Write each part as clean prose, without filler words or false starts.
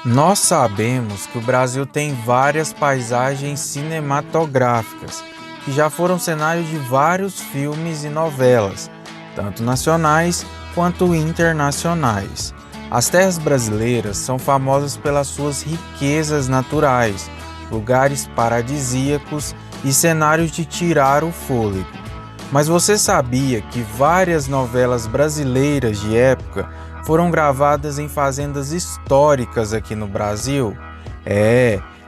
Nós sabemos que o Brasil tem várias paisagens cinematográficas que já foram cenário de vários filmes e novelas, tanto nacionais quanto internacionais. As terras brasileiras são famosas pelas suas riquezas naturais, lugares paradisíacos e cenários de tirar o fôlego. Mas você sabia que várias novelas brasileiras de época foram gravadas em fazendas históricas aqui no Brasil?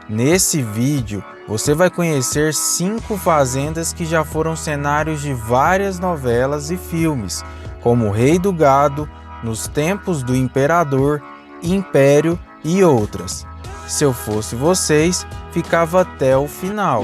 Nesse vídeo você vai conhecer 5 fazendas que já foram cenários de várias novelas e filmes, como O Rei do Gado, Nos Tempos do Imperador, Império e outras. Se eu fosse vocês, ficava até o final.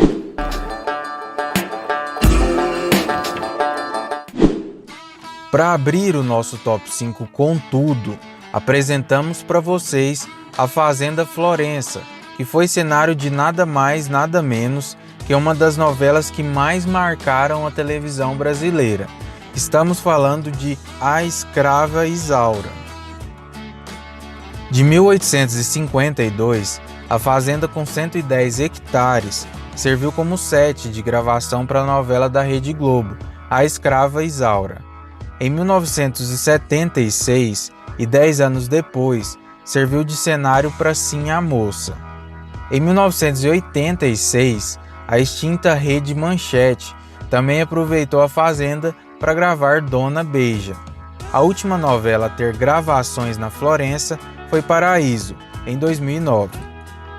Para abrir o nosso top 5 com tudo, apresentamos para vocês a Fazenda Florença, que foi cenário de nada mais, nada menos que uma das novelas que mais marcaram a televisão brasileira. Estamos falando de A Escrava Isaura. De 1852, a fazenda com 110 hectares serviu como set de gravação para a novela da Rede Globo, A Escrava Isaura. Em 1976, e 10 anos depois, serviu de cenário para Sim a Moça. Em 1986, a extinta Rede Manchete também aproveitou a fazenda para gravar Dona Beija. A última novela a ter gravações na Florença foi Paraíso, em 2009.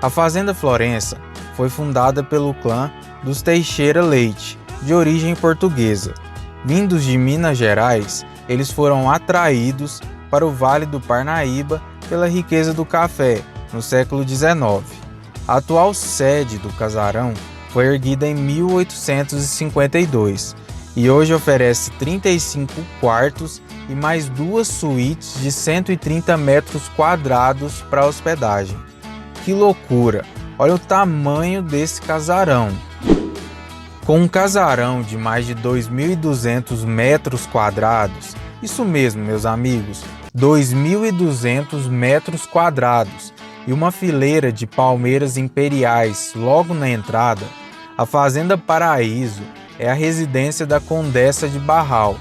A Fazenda Florença foi fundada pelo clã dos Teixeira Leite, de origem portuguesa. Vindos de Minas Gerais, eles foram atraídos para o Vale do Parnaíba pela riqueza do café no século XIX. A atual sede do casarão foi erguida em 1852 e hoje oferece 35 quartos e mais 2 suítes de 130 metros quadrados para hospedagem. Que loucura! Olha o tamanho desse casarão! Com um casarão de mais de 2.200 metros quadrados, isso mesmo, meus amigos, 2.200 metros quadrados e uma fileira de palmeiras imperiais logo na entrada, a Fazenda Paraíso é a residência da Condessa de Barral,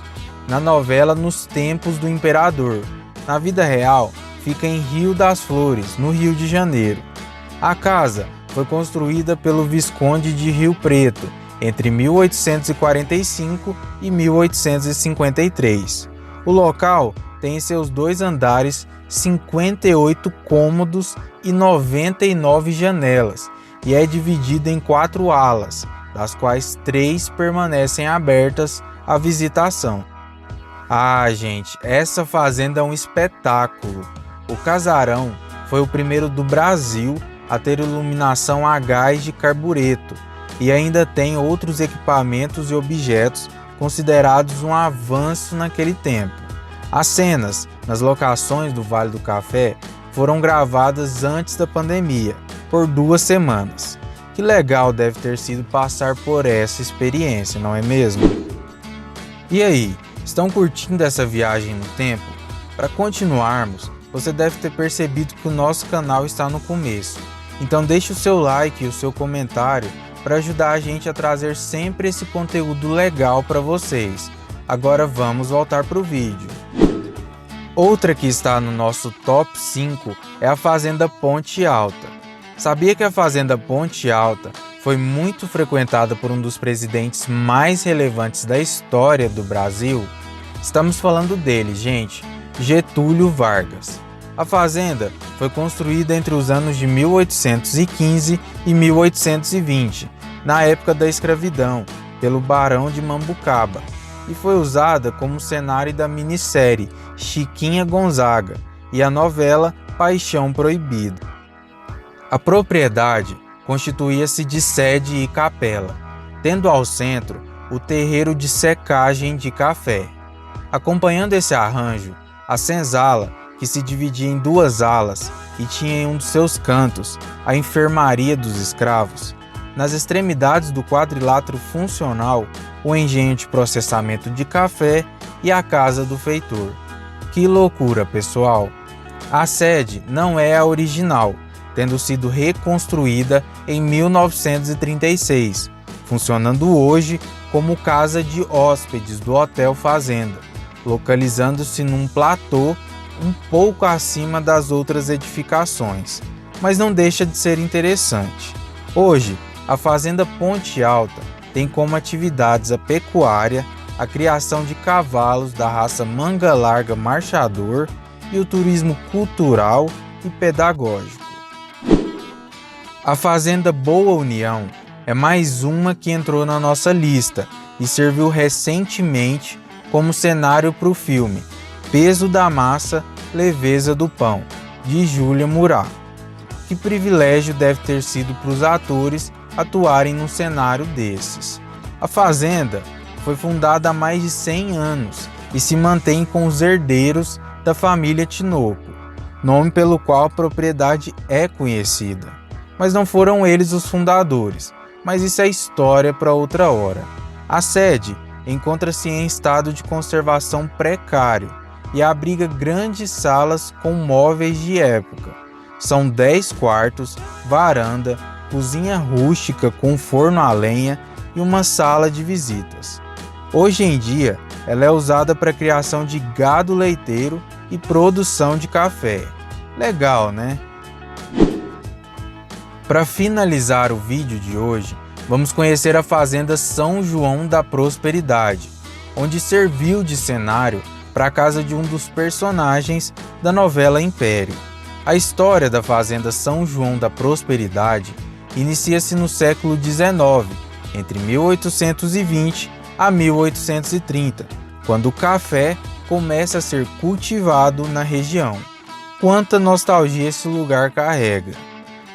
na novela Nos Tempos do Imperador. Na vida real, fica em Rio das Flores, no Rio de Janeiro. A casa foi construída pelo Visconde de Rio Preto, entre 1845 e 1853. O local tem em seus 2 andares 58 cômodos e 99 janelas e é dividido em 4 alas, das quais 3 permanecem abertas à visitação. Gente, essa fazenda é um espetáculo. O casarão foi o primeiro do Brasil a ter iluminação a gás de carbureto e ainda tem outros equipamentos e objetos considerados um avanço naquele tempo. As cenas nas locações do Vale do Café foram gravadas antes da pandemia, por 2 semanas. Que legal deve ter sido passar por essa experiência, não é mesmo? E aí, estão curtindo essa viagem no tempo? Para continuarmos, você deve ter percebido que o nosso canal está no começo. Então deixe o seu like e o seu comentário para ajudar a gente a trazer sempre esse conteúdo legal para vocês. Agora vamos voltar para o vídeo. Outra que está no nosso top 5 é a Fazenda Ponte Alta. Sabia que a Fazenda Ponte Alta foi muito frequentada por um dos presidentes mais relevantes da história do Brasil? Estamos falando dele, gente, Getúlio Vargas. A fazenda foi construída entre os anos de 1815 e 1820, na época da escravidão, pelo Barão de Mambucaba, e foi usada como cenário da minissérie Chiquinha Gonzaga e a novela Paixão Proibida. A propriedade constituía-se de sede e capela, tendo ao centro o terreiro de secagem de café. Acompanhando esse arranjo, a senzala, que se dividia em 2 alas e tinha em um dos seus cantos a enfermaria dos escravos. Nas extremidades do quadrilátero funcional, o engenho de processamento de café e a casa do feitor. Que loucura, pessoal! A sede não é a original, tendo sido reconstruída em 1936, funcionando hoje como casa de hóspedes do Hotel Fazenda, localizando-se num platô um pouco acima das outras edificações, mas não deixa de ser interessante. Hoje, a Fazenda Ponte Alta tem como atividades a pecuária, a criação de cavalos da raça manga larga marchador e o turismo cultural e pedagógico. A Fazenda Boa União é mais uma que entrou na nossa lista e serviu recentemente como cenário para o filme Peso da Massa, Leveza do Pão, de Júlia Murat. Que privilégio deve ter sido para os atores atuarem num cenário desses. A Fazenda foi fundada há mais de 100 anos e se mantém com os herdeiros da família Tinoco, nome pelo qual a propriedade é conhecida. Mas não foram eles os fundadores, mas isso é história para outra hora. A sede encontra-se em estado de conservação precário e abriga grandes salas com móveis de época. São 10 quartos, varanda, cozinha rústica com forno a lenha e uma sala de visitas. Hoje em dia, ela é usada para a criação de gado leiteiro e produção de café. Legal, né? Para finalizar o vídeo de hoje, vamos conhecer a Fazenda São João da Prosperidade, onde serviu de cenário para a casa de um dos personagens da novela Império. A história da Fazenda São João da Prosperidade inicia-se no século XIX, entre 1820 a 1830, quando o café começa a ser cultivado na região. Quanta nostalgia esse lugar carrega!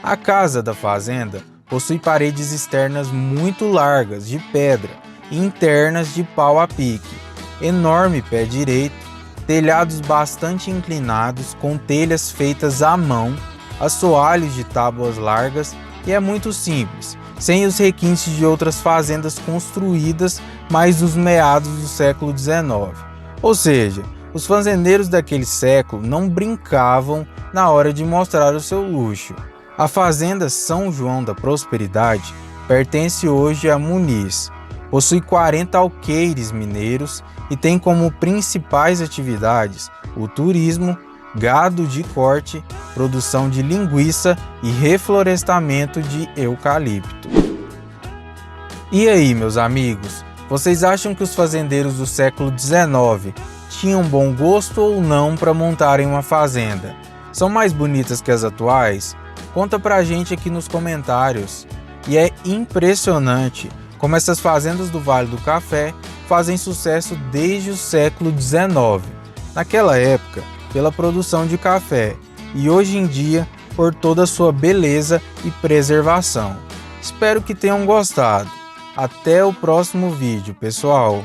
A casa da fazenda possui paredes externas muito largas de pedra e internas de pau a pique, enorme pé direito, telhados bastante inclinados com telhas feitas à mão, assoalhos de tábuas largas e é muito simples, sem os requintes de outras fazendas construídas mais nos meados do século XIX. Ou seja, os fazendeiros daquele século não brincavam na hora de mostrar o seu luxo. A Fazenda São João da Prosperidade pertence hoje a Muniz, possui 40 alqueires mineiros e tem como principais atividades o turismo, gado de corte, produção de linguiça e reflorestamento de eucalipto. E aí, meus amigos, vocês acham que os fazendeiros do século XIX tinham bom gosto ou não para montarem uma fazenda? São mais bonitas que as atuais? Conta pra gente aqui nos comentários. E é impressionante como essas fazendas do Vale do Café fazem sucesso desde o século XIX. Naquela época, pela produção de café, e hoje em dia, por toda a sua beleza e preservação. Espero que tenham gostado. Até o próximo vídeo, pessoal!